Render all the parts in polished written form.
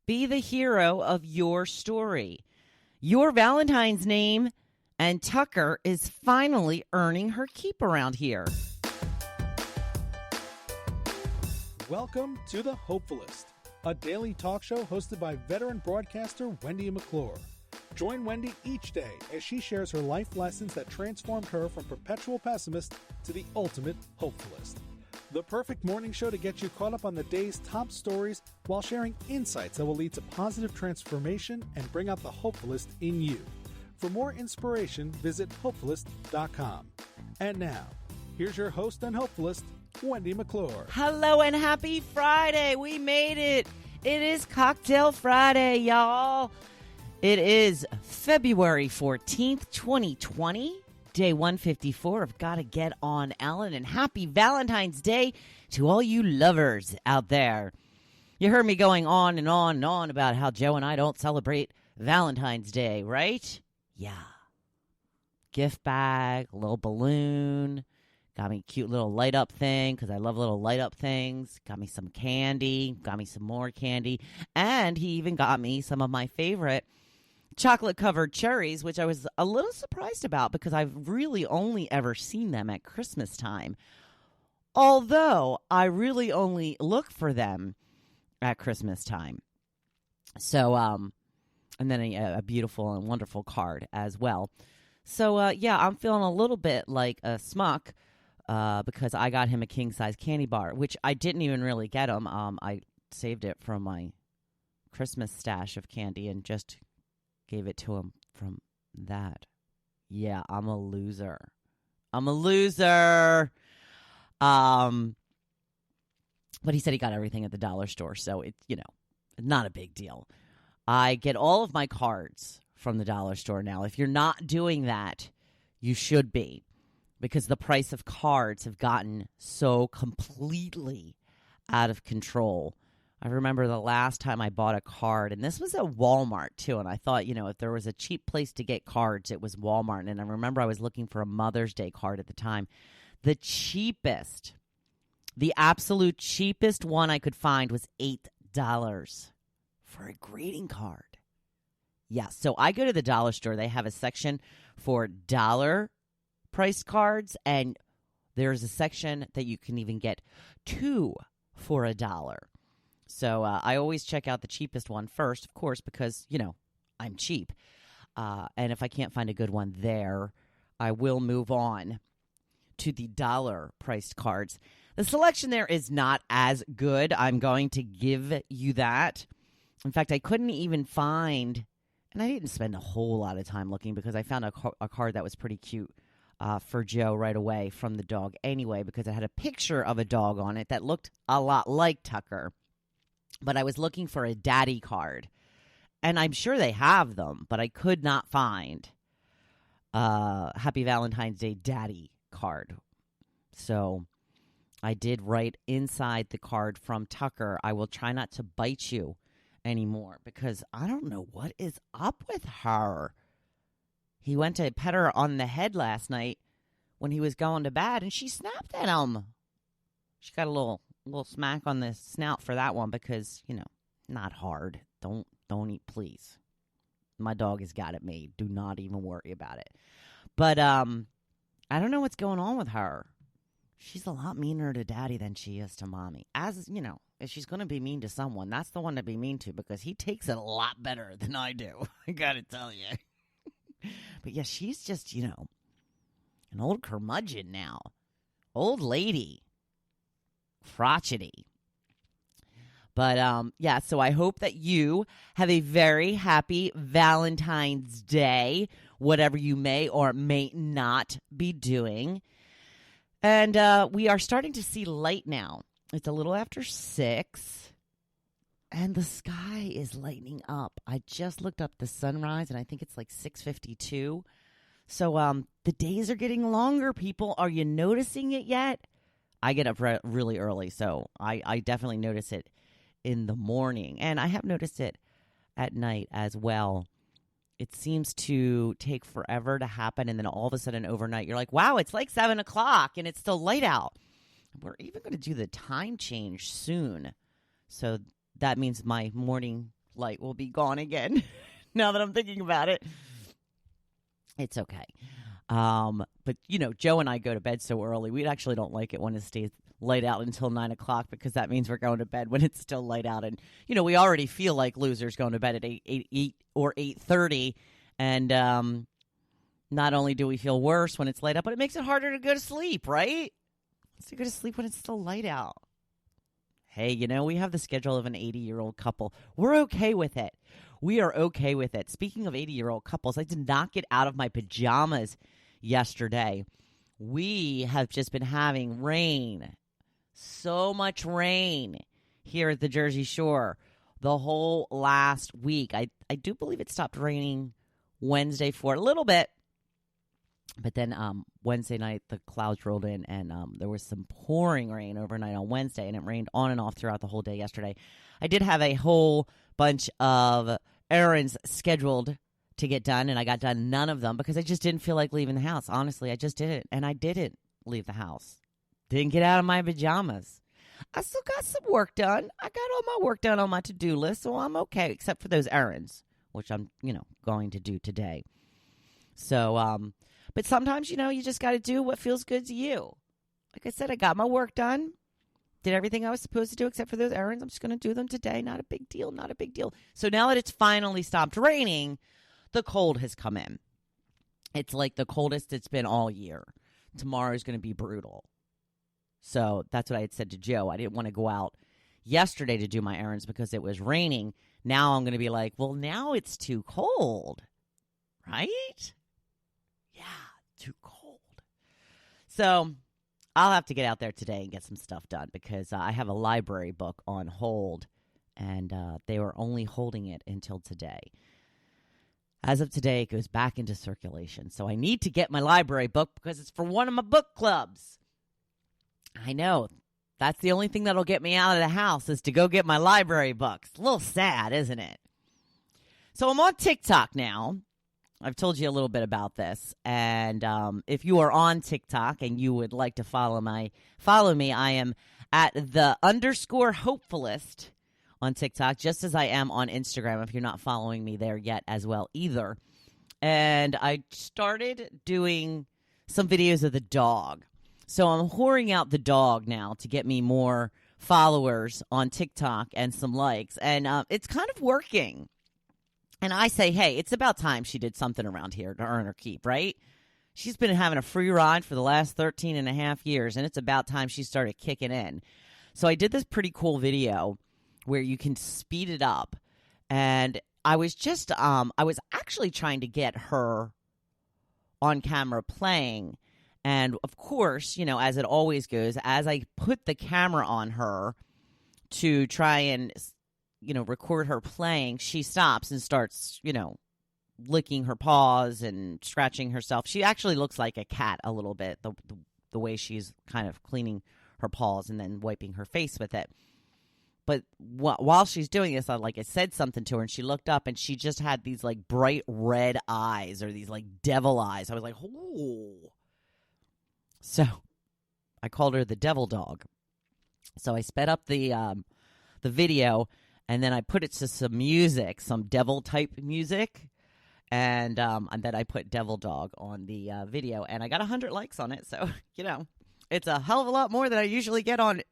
Be the hero of your story. Your Valentine's name, and Tucker is finally earning her keep around here. Welcome to the Hopefulist, a daily talk show hosted by veteran broadcaster Wendy McClure. Join Wendy each day as she shares her life lessons that transformed her from perpetual pessimist to the ultimate hopefulist. The perfect morning show to get you caught up on the day's top stories while sharing insights that will lead to positive transformation and bring out the hopefulist in you. For more inspiration, visit hopefulist.com. And now, here's your host and hopefulist, Wendy McClure. Hello and happy Friday. We made it. It is Cocktail Friday, y'all. It is February 14th, 2020. Day 154 of Gotta Get On Ellen, and happy Valentine's Day to all you lovers out there. You heard me going on and on and on about how Joe and I don't celebrate Valentine's Day, right? Yeah. Gift bag, a little balloon, got me a cute little light up thing because I love little light up things, got me some candy, got me some more candy, and he even got me some of my favorite chocolate-covered cherries, which I was a little surprised about because I've really only ever seen them at Christmas time. Although I really only look for them at Christmas time. So, and then a beautiful and wonderful card as well. So, yeah, I'm feeling a little bit like a smuck because I got him a king-size candy bar, which I didn't even really get him. I saved it from my Christmas stash of candy and just gave it to him from that. Yeah, I'm a loser. But he said he got everything at the dollar store, so it's, not a big deal. I get all of my cards from the dollar store now. If you're not doing that, you should be, because the price of cards have gotten so completely out of control. I remember the last time I bought a card, and this was at Walmart, too, and I thought, if there was a cheap place to get cards, it was Walmart, and I remember I was looking for a Mother's Day card at the time. The absolute cheapest one I could find was $8 for a greeting card. Yeah, so I go to the dollar store. They have a section for dollar-priced cards, and there's a section that you can even get 2 for $1. So I always check out the cheapest one first, of course, because, I'm cheap. And if I can't find a good one there, I will move on to the dollar-priced cards. The selection there is not as good. I'm going to give you that. In fact, I couldn't even find, and I didn't spend a whole lot of time looking because I found a card that was pretty cute for Joe right away from the dog anyway, because it had a picture of a dog on it that looked a lot like Tucker. But I was looking for a daddy card, and I'm sure they have them, but I could not find Happy Valentine's Day daddy card. So I did write inside the card from Tucker, I will try not to bite you anymore, because I don't know what is up with her. He went to pet her on the head last night when he was going to bed, and she snapped at him. She got a little smack on the snout for that one because, not hard. Don't eat, please. My dog has got it made. Do not even worry about it. But I don't know what's going on with her. She's a lot meaner to daddy than she is to mommy. As, if she's going to be mean to someone, that's the one to be mean to, because he takes it a lot better than I do. I got to tell you. But yeah, she's just, an old curmudgeon now. Old lady. Crotchety. But yeah, so I hope that you have a very happy Valentine's Day, whatever you may or may not be doing. And we are starting to see light now. It's a little after 6, and the sky is lightening up. I just looked up the sunrise, and I think it's like 6:52. So the days are getting longer, people. Are you noticing it yet? I get up really early, so I definitely notice it in the morning. And I have noticed it at night as well. It seems to take forever to happen, and then all of a sudden overnight, you're like, wow, it's like 7 o'clock, and it's still light out. We're even going to do the time change soon. So that means my morning light will be gone again. Now that I'm thinking about it, it's okay. But Joe and I go to bed so early. We actually don't like it when it stays light out until 9 o'clock because that means we're going to bed when it's still light out. And we already feel like losers going to bed at 8 or 8:30, and not only do we feel worse when it's light out, but it makes it harder to go to sleep, right? It's to go to sleep when it's still light out. Hey, we have the schedule of an 80-year-old couple. We're okay with it. We are okay with it. Speaking of 80-year-old couples, I did not get out of my pajamas yesterday. We have just been having rain. So much rain here at the Jersey Shore the whole last week. I do believe it stopped raining Wednesday for a little bit. But then Wednesday night, the clouds rolled in, and there was some pouring rain overnight on Wednesday, and it rained on and off throughout the whole day yesterday. I did have a whole bunch of errands scheduled to get done, and I got done none of them because I just didn't feel like leaving the house. Honestly, I just didn't, and I didn't leave the house. Didn't get out of my pajamas. I still got some work done. I got all my work done on my to-do list, so I'm okay, except for those errands, which I'm, going to do today. So, but sometimes, you just got to do what feels good to you. Like I said, I got my work done. Did everything I was supposed to do except for those errands. I'm just going to do them today. Not a big deal. Not a big deal. So now that it's finally stopped raining, the cold has come in. It's like the coldest it's been all year. Tomorrow is going to be brutal. So that's what I had said to Joe. I didn't want to go out yesterday to do my errands because it was raining. Now I'm going to be like, well, now it's too cold. Right? Yeah, too cold. So I'll have to get out there today and get some stuff done because I have a library book on hold, and they were only holding it until today. As of today, it goes back into circulation. So I need to get my library book because it's for one of my book clubs. I know. That's the only thing that'll get me out of the house is to go get my library books. A little sad, isn't it? So I'm on TikTok now. I've told you a little bit about this, and if you are on TikTok and you would like to follow me, I am at the _Hopefulist on TikTok, just as I am on Instagram, if you're not following me there yet as well either. And I started doing some videos of the dog. So I'm whoring out the dog now to get me more followers on TikTok and some likes, and it's kind of working. And I say, hey, it's about time she did something around here to earn her keep, right? She's been having a free ride for the last 13 and a half years, and it's about time she started kicking in. So I did this pretty cool video where you can speed it up. And I was just, I was actually trying to get her on camera playing. And, of course, as it always goes, as I put the camera on her to try and record her playing, she stops and starts, licking her paws and scratching herself. She actually looks like a cat a little bit, the way she's kind of cleaning her paws and then wiping her face with it. But while she's doing this, I said something to her, and she looked up, and she just had these, bright red eyes, or these, devil eyes. I was like, ooh. So I called her the devil dog. So I sped up the video, and then I put it to some music, some devil-type music, and then I put devil dog on the video, and I got 100 likes on it. So, it's a hell of a lot more than I usually get on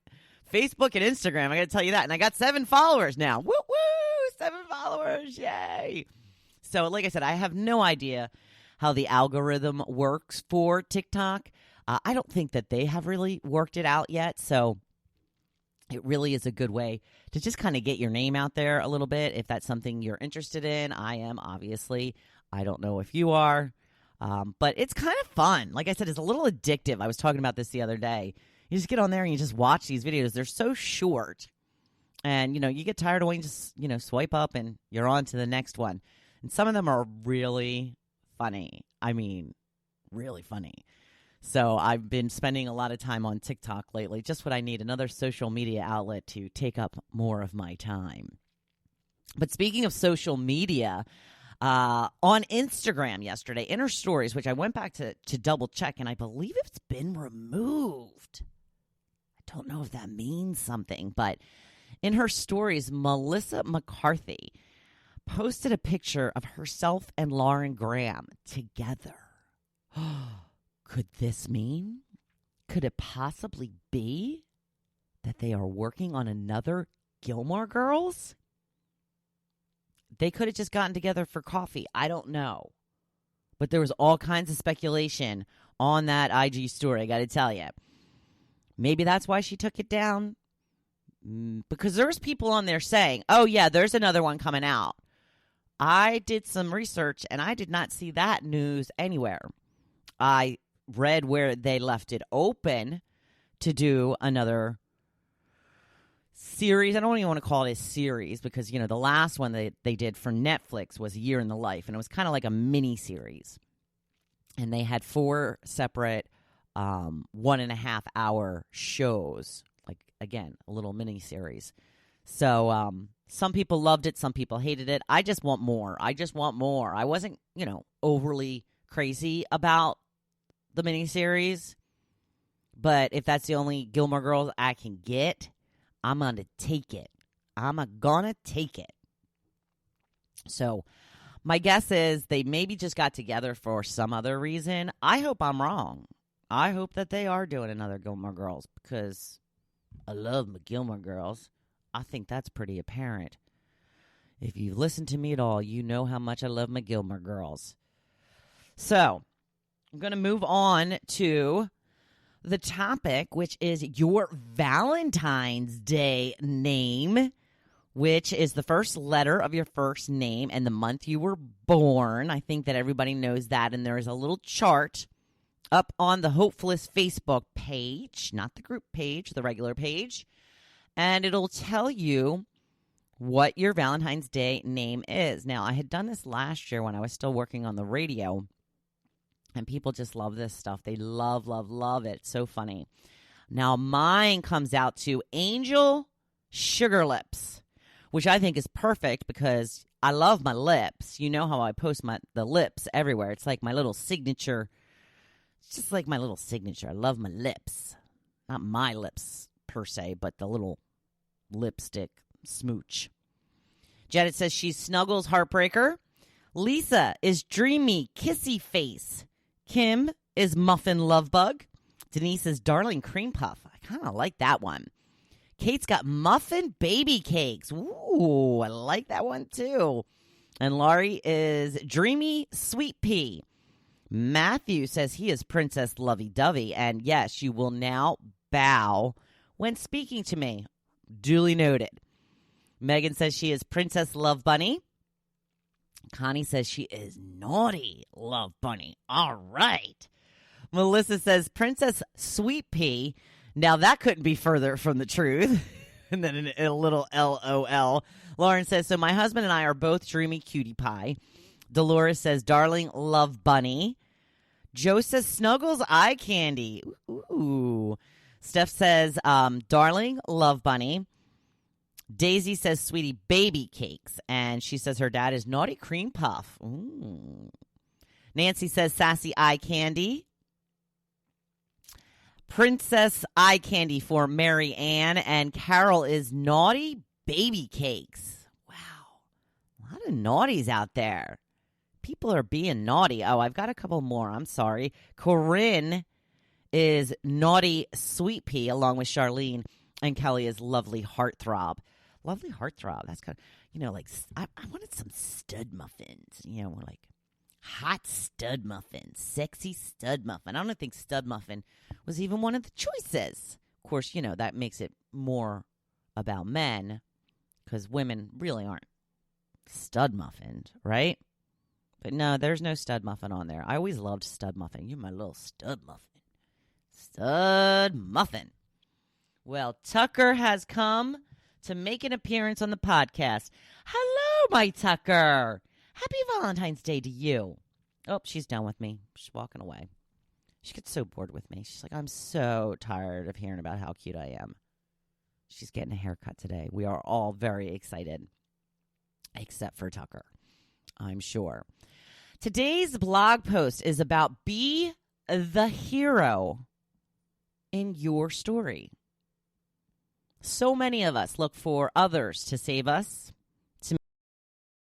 Facebook and Instagram. I got to tell you that. And I got 7 followers now. Woo, woo, 7 followers. Yay. So, like I said, I have no idea how the algorithm works for TikTok. I don't think that they have really worked it out yet. So it really is a good way to just kind of get your name out there a little bit. If that's something you're interested in, I am, obviously. I don't know if you are. But it's kind of fun. Like I said, it's a little addictive. I was talking about this the other day. You just get on there and you just watch these videos. They're so short. And, you get tired of waiting, just, swipe up and you're on to the next one. And some of them are really funny. I mean, really funny. So I've been spending a lot of time on TikTok lately. Just what I need, another social media outlet to take up more of my time. But speaking of social media, on Instagram yesterday, in her stories, which I went back to double check, and I believe it's been removed. I don't know if that means something, but in her stories, Melissa McCarthy posted a picture of herself and Lauren Graham together. Could this mean? Could it possibly be that they are working on another Gilmore Girls? They could have just gotten together for coffee. I don't know. But there was all kinds of speculation on that IG story, I got to tell you. Maybe that's why she took it down. Because there's people on there saying, oh, yeah, there's another one coming out. I did some research, and I did not see that news anywhere. I read where they left it open to do another series. I don't even want to call it a series because, you know, the last one they did for Netflix was A Year in the Life, and it was kind of like a mini series. And they had 4 separate 1.5 hour shows, like, again, a little mini series. So some people loved it, some people hated it. I just want more. I wasn't, you know, overly crazy about the mini series, but if that's the only Gilmore Girls I can get, I'm going to take it. So my guess is they maybe just got together for some other reason. I hope I'm wrong. I hope that they are doing another Gilmore Girls because I love my Gilmore Girls. I think that's pretty apparent. If you've listened to me at all, you know how much I love my Gilmore Girls. So I'm going to move on to the topic, which is your Valentine's Day name, which is the first letter of your first name and the month you were born. I think that everybody knows that, and there is a little chart up on the Hopefulist Facebook page, not the group page, the regular page, and it'll tell you what your Valentine's Day name is. Now, I had done this last year when I was still working on the radio, and people just love this stuff. They love, love, love it. So funny. Now, mine comes out to Angel Sugar Lips, which I think is perfect because I love my lips. You know how I post the lips everywhere. It's like my little signature. It's just like my little signature. I love my lips. Not my lips per se, but the little lipstick smooch. Janet says she's Snuggles Heartbreaker. Lisa is Dreamy Kissy Face. Kim is Muffin Lovebug. Denise is Darling Cream Puff. I kind of like that one. Kate's got Muffin Baby Cakes. Ooh, I like that one too. And Laurie is Dreamy Sweet Pea. Matthew says he is Princess Lovey Dovey. And yes, you will now bow when speaking to me. Duly noted. Megan says she is Princess Love Bunny. Connie says she is Naughty Love Bunny. All right. Melissa says Princess Sweet Pea. Now that couldn't be further from the truth. And then a little LOL. Lauren says, so my husband and I are both Dreamy Cutie Pie. Dolores says Darling Love Bunny. Joe says Snuggles Eye Candy. Ooh. Steph says Darling Love Bunny. Daisy says Sweetie Baby Cakes, and she says her dad is Naughty Cream Puff. Ooh. Nancy says Sassy Eye Candy. Princess Eye Candy for Mary Ann, and Carol is Naughty Baby Cakes. Wow. A lot of naughties out there. People are being naughty. Oh, I've got a couple more. I'm sorry. Corinne is Naughty Sweet Pea, along with Charlene, and Kelly is Lovely Heartthrob. Lovely Heartthrob. That's kind of, you know, like, I wanted some stud muffins, you know, like hot stud muffin, sexy stud muffin. I don't think stud muffin was even one of the choices. Of course, you know, that makes it more about men because women really aren't stud muffined, right? But no, there's no stud muffin on there. I always loved stud muffin. You're my little stud muffin. Stud muffin. Well, Tucker has come to make an appearance on the podcast. Hello, my Tucker. Happy Valentine's Day to you. Oh, she's done with me. She's walking away. She gets so bored with me. She's like, I'm so tired of hearing about how cute I am. She's getting a haircut today. We are all very excited, except for Tucker, I'm sure. Today's blog post is about be the hero in your story. So many of us look for others to save us,